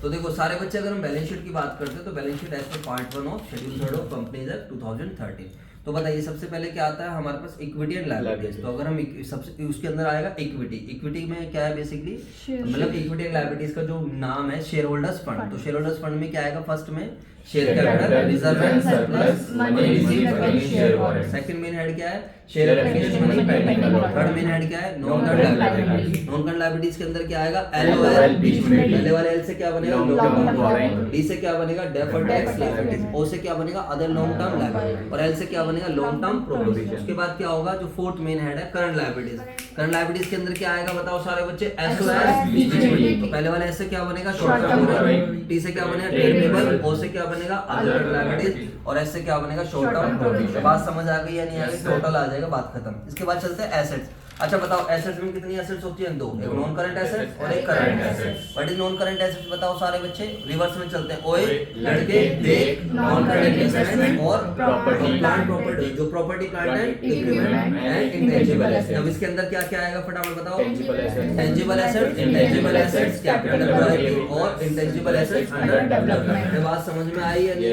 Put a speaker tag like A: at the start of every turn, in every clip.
A: तो देखो सारे बच्चे, अगर हम बैलेंस शीट की बात करते हैं तो balance sheet as per part 1 of schedule 3 of companies act 2013। तो बताइए सबसे पहले क्या आता है हमारे पास, इक्विटी एंड लायबिलिटीज। तो अगर हम सबसे उसके अंदर आएगा इक्विटी। इक्विटी में क्या है बेसिकली, मतलब इक्विटी एंड लायबिलिटीज का जो नाम है शेयर होल्डर्स फंड। तो शेयर होल्डर्स फंड में क्या आएगा, फर्स्ट में share capital, reserve and surplus, money received by share holder. Second main head क्या है, share application money pending. Third main head क्या है, non current liabilities. Non current liabilities के अंदर क्या आएगा, एलओएल, पहले वाले एल से क्या बनेगा, लॉन्ग टर्म बोरोइंग। डी से क्या बनेगा, डेफर्ड टैक्स लायबिलिटीज। ओ से क्या बनेगा, अदर लॉन्ग टर्म लायबिलिटीज। और एल से क्या बनेगा, लॉन्ग टर्म प्रोविजन। उसके बाद क्या होगा, जो फोर्थ मेन हेड है करंट लायबिलिटीज। करंट लायबिलिटीज के अंदर क्या आएगा बताओ सारे बच्चे, एसओएस। तो पहले वाले एस से क्या बनेगा, शॉर्ट टर्म बोरोइंग। टी से क्या बनेगा, ट्रेड पेबल। ओ से क्या बनेगा, अदर लायबिलिटीज। और एस से क्या बनेगा, शॉर्ट टर्म प्रोविजन। बात समझ आ गई या नहीं आ गई, टोटल आ जाएगा, बात खत्म। इसके बाद चलते हैं एसेट्स। अच्छा बताओ एसेट्स में कितनी एसेट्स होती हैं, दो, एक नॉन करंट एसेट्स और एक current assets. What is non current assets बताओ सारे बच्चे, रिवर्स में चलते हैं, ओए लड़के देख, नॉन करंट एसेट्स और प्रॉपर्टी प्लांट प्रॉपर्टी, जो प्रॉपर्टी प्लांट है, इक्विपमेंट एंड इंटेंजिबल एसेट्स। अब इसके अंदर क्या क्या आएगा फटाफट बताओ, tangible assets, intangible assets, capital WIP और इंटेंजिबल एसेट्स अंडर डेवलपमेंट। बात समझ में आई या नहीं,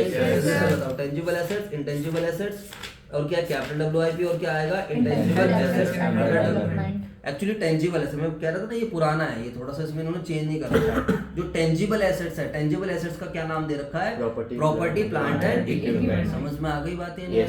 A: बताओ टेंजिबल एसेट्स, इंटेंजिबल एसेट्स और क्या कैपिटल डब्ल्यूआईपी और क्या आएगा, intangible assets under development. Actually tangible asset मैं कह रहा था ना, ये पुराना है, ये थोड़ा सा इसमें इन्होंने चेंज नहीं कर रखा है। जो टेंजिबल एसेट्स है, टेंजिबल एसेट्स का क्या नाम दे रखा है, प्रॉपर्टी प्लांट एंड इक्विपमेंट। समझ में आ गई बात है नहीं?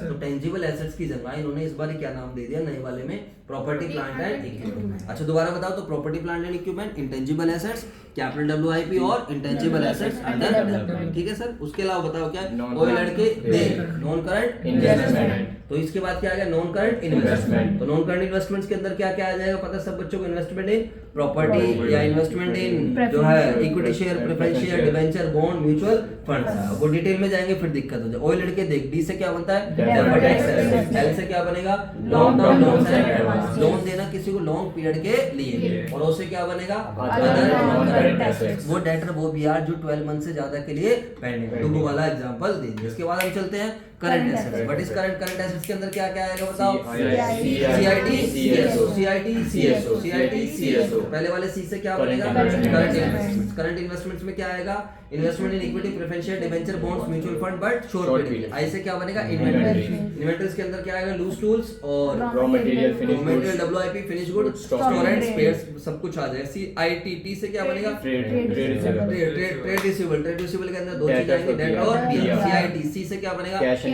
A: तो टेंजिबल एसेट्स की जगह इन्होंने इस बार क्या नाम दे दिया नए वाले में, प्रॉपर्टी प्लांट एंड इक्विपमेंट। अच्छा दोबारा बताओ, तो property plant and equipment, intangible assets, capital WIP और इंटेंजिबल एसेट्स अंडर डेवलपमेंट। ठीक है सर, उसके अलावा बताओ क्या, वो लड़के देख, नॉन करंट इन्वेस्टमेंट। तो इसके बाद क्या आ गया, नॉन करंट इन्वेस्टमेंट। तो नॉन करंट इन्वेस्टमेंट्स के अंदर क्या क्या आ जाएगा पता है सब बच्चों को, इन्वेस्टमेंट इन प्रॉपर्टी या इन्वेस्टमेंट इन जो है equity share, preference share, debenture, bond, mutual funds. वो डिटेल में जाएंगे फिर दिक्कत हो जाए। ओए लड़के देख, डी से क्या बनता है, डेफर्ड टैक्स एसेट्स। एल से क्या बनेगा, long term loans and advance, loan देना किसी को लॉन्ग पीरियड के लिए। और ओ से क्या बनेगा, अदर नॉन करंट एसेट्स, वो डेटर वो भी यार जो 12 मंथ से ज्यादा के लिए पेंडिंग है। डुबू वाला एग्जांपल दे दिया। इसके बाद हम चलते हैं current assets. What is current, current assets के अंदर क्या क्या आएगा बताओ, CIT CSO, CIT CSO, CIT CSO. पहले वाले सी से क्या बनेगा, करंट इन्वेस्टमेंट्स। करंट इन्वेस्टमेंट्स में क्या आएगा, investment in equity, preference share, debenture, bonds, mutual fund but short period. I से क्या बनेगा, इन्वेंटरी। इन्वेंटरीज के अंदर क्या आएगा, लूज टूल्स और raw material, WIP, finish good, store and spares, सब कुछ आ जाएगा। सीआईटी, टी से क्या बनेगा, ट्रेड रिसीवेबल। ट्रेड रिसीवेबल के अंदर दो चीज आएंगी, डेट और पीएम। सीआईटी, सी से क्या बनेगा, कैश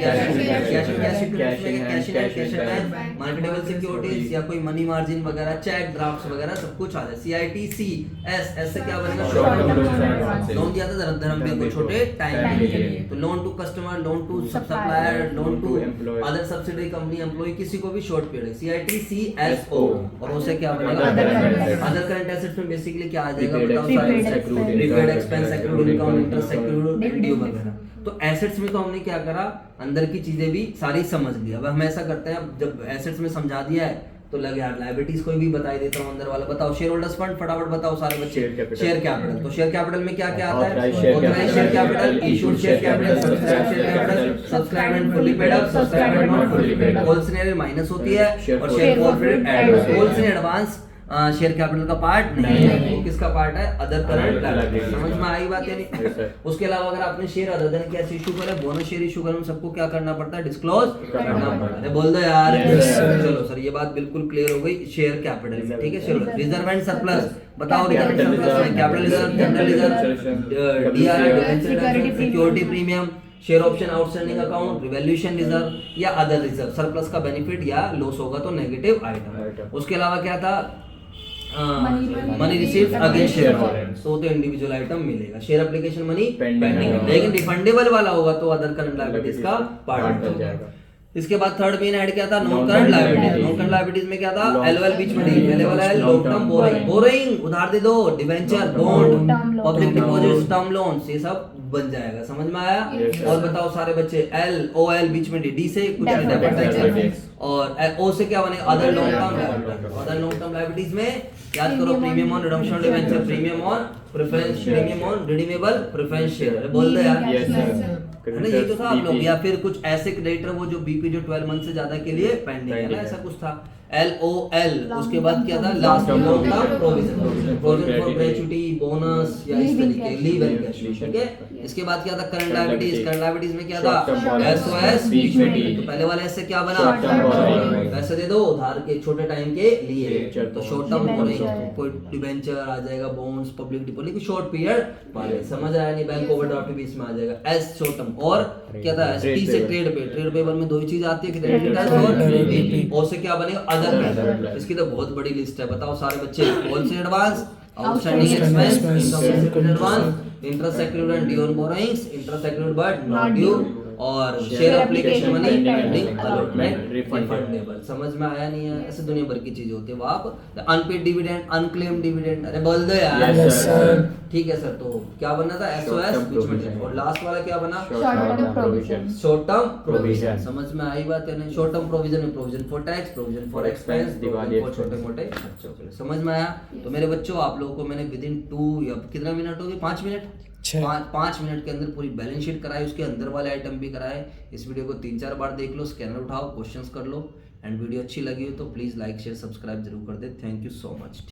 A: मार्केटेबल सिक्योरिटीज या कोई मनी मार्जिन वगैरह, चेक, ड्राफ्ट्स वगैरह सब कुछ आ जाए। CIT C. एस, एस से क्या बनेगा, शॉर्ट टर्म लोन दिया था धर्मवीर को छोटे टाइम के लिए। तो loan to customer, loan to supplier, loan to other subsidiary company, employ, किसी को भी short period. CIT C S O. और उसे क्या बनेगा, अदर करंट एसेट्स में बेसिकली क्या आ जाएगा बताओ, prepaid expense, accrued income, interest accrued, due वगैरह। तो एसेट्स में तो हमने क्या करा, अंदर की चीजें भी सारी समझ ली। अब हम ऐसा करते हैं, जब एसेट्स में समझा दिया है तो लगे यार लायबिलिटीज कोई भी बता देता हूं अंदर वाला। बताओ शेयर होल्डर्स फंड, फटाफट बताओ सारे बच्चे। शेयर कैपिटल, तो शेयर कैपिटल में क्या क्या आता है, authorised share capital, issued share capital, subscribed share capital, subscribed and fully paid up, subscribed and not fully paid up. Whole scenario minus होती है और share forfeit advance. Whole scenario advance share capital का part नहीं है, वो किसका part है, other current liability. समझ में आई बात या नहीं? उसके अलावा अगर आपने share other than cash issue करे, बोनस शेयर इशू करे, उन सबको क्या करना पड़ता है, डिस्क्लोज करना पड़ता है। बोल दो यार। चलो सर ये बात बिल्कुल क्लियर हो गई शेयर कैपिटल में। ठीक है चलो, रिजर्व एंड सरप्लस बताओ, रिजर्व एंड सरप्लस में capital reserve, general reserve, DR, debenture, security premium, share option, outstanding account, revaluation reserve या अदर रिजर्व। सरप्लस का बेनिफिट या लॉस होगा तो नेगेटिव आइटम। उसके अलावा क्या था, money received against share holders, तो इंडिविजुअल आइटम मिलेगा। शेयर एप्लीकेशन मनी पेंडिंग, लेकिन रिफंडेबल वाला होगा तो अदर करंट लायबिलिटीज का पार्ट बन जाएगा। इसके बाद थर्ड मेन ऐड क्या था, non current liabilities. Non current liabilities में क्या था, एलओएल बीच में डी, पहले वाला है लॉन्ग टर्म बोरोइंग, बोरोइंग उधार दे दो, debenture, bond, public deposits, term loans, ये सब बन जाएगा। समझ में आया? और बताओ सारे बच्चे, एल ओ एल बीच में डी से कुछ नहीं, डेबिट और ओ से क्या बनेगा, other long term liabilities. Other long term liabilities में याद करो, premium on redemption debenture, premium on preference, premium on redeemable preference share. बोल दो यार, है ना, ये तो था आप लोग। या फिर कुछ ऐसे क्रेडिटर वो जो बीपी जो 12 मंथ से ज्यादा के लिए पेंडिंग है ना, ऐसा कुछ था। LOL, उसके बाद क्या था last long term provision for gratuity bonus या इस तरीके लीव एंड कैश, ठीक है। इसके बाद क्या था करंट लायबिलिटीज में क्या था SOS, तो पहले वाले से क्या बना पैसे दे दो उधार के छोटे टाइम के लिए, तो शॉर्ट टर्म कोई डिबेंचर आ जाएगा, bonds, public deposit short period वाले, समझ आया नहीं, बैंक ओवरड्राफ्ट भी इसमें आ जाएगा एस शॉर्ट टर्म। और क्या था टी से ट्रेड पेबल में दो ही चीज आती है, क्रेडिटर्स और से क्या बनेगा अदर। इसकी तो बहुत बड़ी लिस्ट है, बताओ सारे बच्चे कौन से advance outstanding expense, income advance, interest accrued and due on borrowings, interest accrued but not due, और share application money pending allotment refundable. समझ में आया नहीं है? ऐसे दुनिया भर की चीजें होती है। आप अनपेड डिविडेंड, अनक्लेम्ड डिविडेंड, अरे बोल दो यार। यस सर, ठीक है सर। तो क्या बनना था SOS, और लास्ट वाला क्या बना शॉर्ट टर्म प्रोविजन। समझ में आई बात है नहीं? शॉर्ट टर्म प्रोविजन में provision for tax, provision for expense, provision for छोटे मोटे खर्चों के लिए। समझ में आया? तो मेरे बच्चों आप लोगों को मैंने विद इन 2 या कितना मिनट हो गए, 5 मिनट, 5 मिनट के अंदर पूरी बैलेंस शीट कराई, उसके अंदर वाले आइटम भी कराए। इस वीडियो को 3-4 बार देख लो, स्कैनर उठाओ, क्वेश्चंस कर लो, एंड वीडियो अच्छी लगी हो तो प्लीज लाइक शेयर सब्सक्राइब जरूर कर दे। Thank you so much.